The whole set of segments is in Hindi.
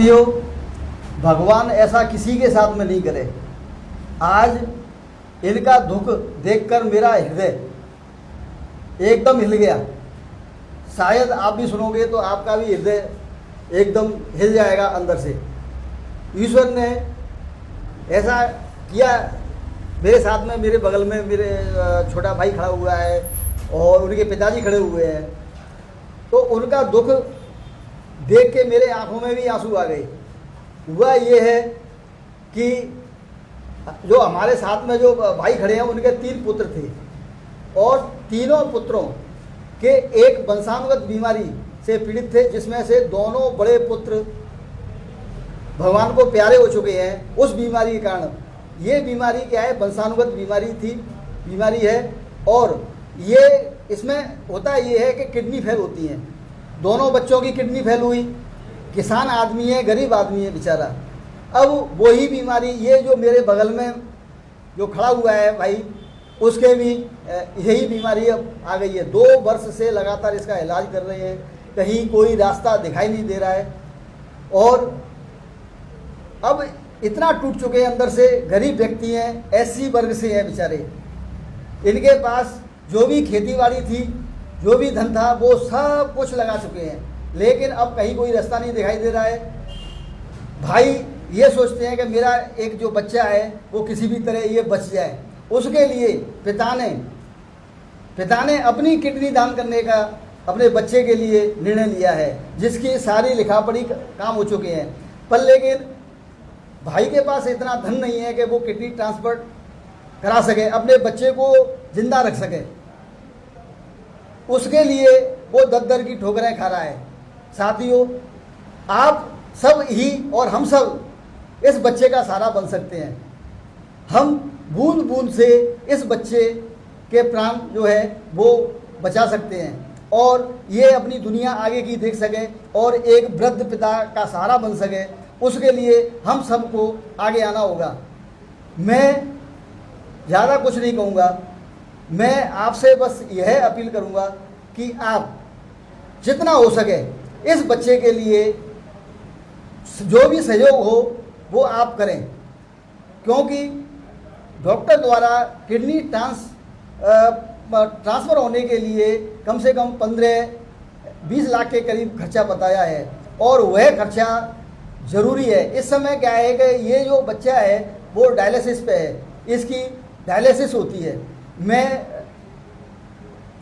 साथियों, भगवान ऐसा किसी के साथ में नहीं करे। आज इनका दुख देखकर मेरा हृदय एकदम हिल गया। शायद आप भी सुनोगे तो आपका भी हृदय एकदम हिल जाएगा अंदर से। ईश्वर ने ऐसा किया मेरे साथ में। मेरे बगल में मेरे छोटा भाई खड़ा हुआ है और उनके पिताजी खड़े हुए हैं, तो उनका दुख देख के मेरे आंखों में भी आंसू आ गए। हुआ ये है कि जो हमारे साथ में जो भाई खड़े हैं उनके 3 पुत्र थे और तीनों पुत्रों के एक वंशानुगत बीमारी से पीड़ित थे, जिसमें से दोनों बड़े पुत्र भगवान को प्यारे हो चुके हैं उस बीमारी के कारण। ये बीमारी क्या है? वंशानुगत बीमारी है। और ये इसमें होता ये है कि किडनी फेल होती हैं। दोनों बच्चों की किडनी फेल हुई। किसान आदमी है, गरीब आदमी है बेचारा। अब वही बीमारी ये जो मेरे बगल में जो खड़ा हुआ है भाई, उसके भी यही बीमारी अब आ गई है। 2 वर्ष से लगातार इसका इलाज कर रहे हैं, कहीं कोई रास्ता दिखाई नहीं दे रहा है। और अब इतना टूट चुके हैं अंदर से। गरीब व्यक्ति हैं, एससी वर्ग से हैं बेचारे। इनके पास जो भी खेतीबाड़ी थी, जो भी धन था, वो सब कुछ लगा चुके हैं, लेकिन अब कहीं कोई रास्ता नहीं दिखाई दे रहा है। भाई ये सोचते हैं कि मेरा एक जो बच्चा है वो किसी भी तरह ये बच जाए। उसके लिए पिता ने अपनी किडनी दान करने का अपने बच्चे के लिए निर्णय लिया है, जिसकी सारी लिखा पढ़ी काम हो चुके हैं। पर लेकिन भाई के पास इतना धन नहीं है कि वो किडनी ट्रांसफर करा सके, अपने बच्चे को जिंदा रख सके। उसके लिए वो दर की ठोकरें खा रहा है। साथियों, आप सब ही और हम सब इस बच्चे का सहारा बन सकते हैं। हम बूंद बूंद से इस बच्चे के प्राण जो है वो बचा सकते हैं और ये अपनी दुनिया आगे की देख सके और एक वृद्ध पिता का सहारा बन सके। उसके लिए हम सबको आगे आना होगा। मैं ज़्यादा कुछ नहीं कहूँगा। मैं आपसे बस यह अपील करूँगा कि आप जितना हो सके इस बच्चे के लिए जो भी सहयोग हो वो आप करें, क्योंकि डॉक्टर द्वारा किडनी ट्रांसफ़र होने के लिए कम से कम 15-20 लाख के करीब खर्चा बताया है और वह खर्चा ज़रूरी है। इस समय क्या है कि ये जो बच्चा है वो डायलिसिस पे है, इसकी डायलिसिस होती है। मैं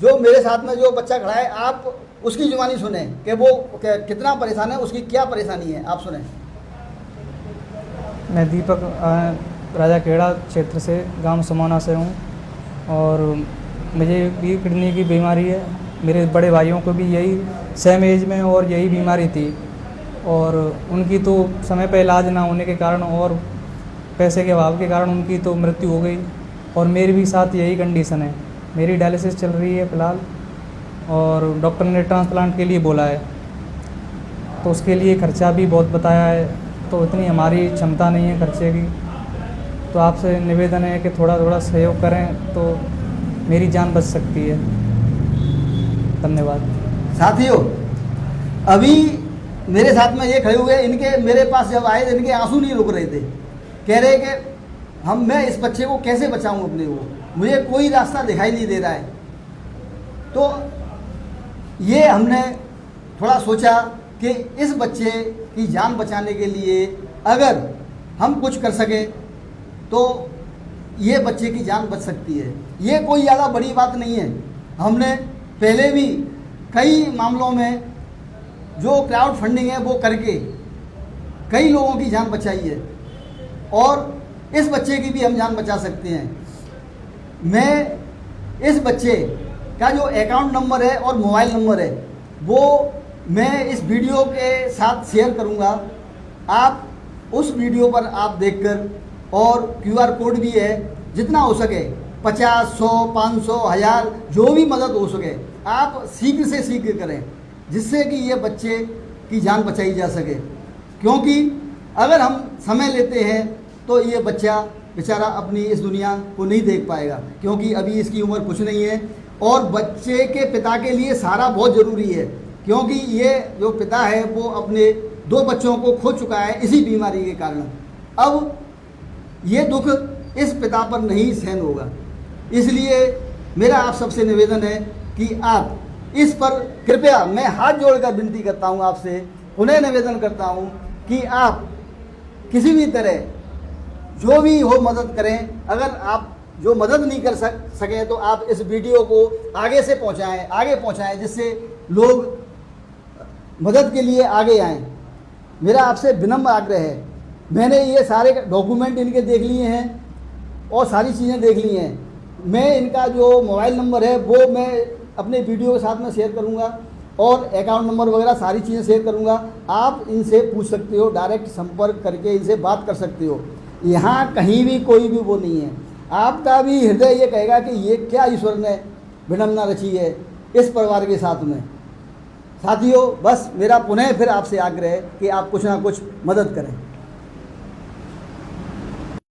जो मेरे साथ में जो बच्चा खड़ा है, आप उसकी जुबानी सुने कि वो कितना परेशान है, उसकी क्या परेशानी है, आप सुने। मैं दीपक राजा खेड़ा क्षेत्र से, गांव समाना से हूं और मुझे भी किडनी की बीमारी है। मेरे बड़े भाइयों को भी यही सेम एज में और यही बीमारी थी और उनकी तो समय पर इलाज ना होने के कारण और पैसे के अभाव के कारण उनकी तो मृत्यु हो गई और मेरी भी साथ यही कंडीशन है। मेरी डायलिसिस चल रही है फ़िलहाल और डॉक्टर ने ट्रांसप्लांट के लिए बोला है, तो उसके लिए खर्चा भी बहुत बताया है, तो इतनी हमारी क्षमता नहीं है खर्चे की। तो आपसे निवेदन है कि थोड़ा थोड़ा सहयोग करें तो मेरी जान बच सकती है। धन्यवाद। साथियों, अभी मेरे साथ में ये खड़े हुए, इनके मेरे पास जब आए तो इनके आंसू नहीं रुक रहे थे। कह रहे कि मैं इस बच्चे को कैसे बचाऊं अपने को, मुझे कोई रास्ता दिखाई नहीं दे रहा है। तो ये हमने थोड़ा सोचा कि इस बच्चे की जान बचाने के लिए अगर हम कुछ कर सकें तो ये बच्चे की जान बच सकती है। ये कोई ज़्यादा बड़ी बात नहीं है। हमने पहले भी कई मामलों में जो क्राउड फंडिंग है वो करके कई लोगों की जान बचाई है और इस बच्चे की भी हम जान बचा सकते हैं। मैं इस बच्चे का जो अकाउंट नंबर है और मोबाइल नंबर है वो मैं इस वीडियो के साथ शेयर करूंगा। आप उस वीडियो पर आप देखकर, और QR कोड भी है, जितना हो सके 50, 100, 500, 1000 जो भी मदद हो सके आप शीघ्र से शीघ्र करें, जिससे कि ये बच्चे की जान बचाई जा सके। क्योंकि अगर हम समय लेते हैं तो ये बच्चा बेचारा अपनी इस दुनिया को नहीं देख पाएगा, क्योंकि अभी इसकी उम्र कुछ नहीं है और बच्चे के पिता के लिए सहारा बहुत ज़रूरी है। क्योंकि ये जो पिता है वो अपने 2 बच्चों को खो चुका है इसी बीमारी के कारण। अब ये दुख इस पिता पर नहीं सहन होगा, इसलिए मेरा आप सबसे निवेदन है कि आप इस पर कृपया, मैं हाथ जोड़कर विनती करता हूँ आपसे, पुनः निवेदन करता हूँ कि आप किसी भी तरह जो भी हो मदद करें। अगर आप जो मदद नहीं कर सकें तो आप इस वीडियो को आगे पहुँचाएँ, जिससे लोग मदद के लिए आगे आएँ। मेरा आपसे विनम्र आग्रह है। मैंने ये सारे डॉक्यूमेंट इनके देख लिए हैं और सारी चीज़ें देख ली हैं। मैं इनका जो मोबाइल नंबर है वो मैं अपने वीडियो के साथ में शेयर करूंगा और अकाउंट नंबर वगैरह सारी चीज़ें शेयर करूंगा। आप इनसे पूछ सकते हो, डायरेक्ट संपर्क करके इनसे बात कर सकते हो। यहाँ कहीं भी कोई भी वो नहीं है। आपका भी हृदय ये कहेगा कि ये क्या ईश्वर ने विडंबना रची है इस परिवार के साथ में। साथियों, बस मेरा पुनः फिर आपसे आग्रह है कि आप कुछ ना कुछ मदद करें।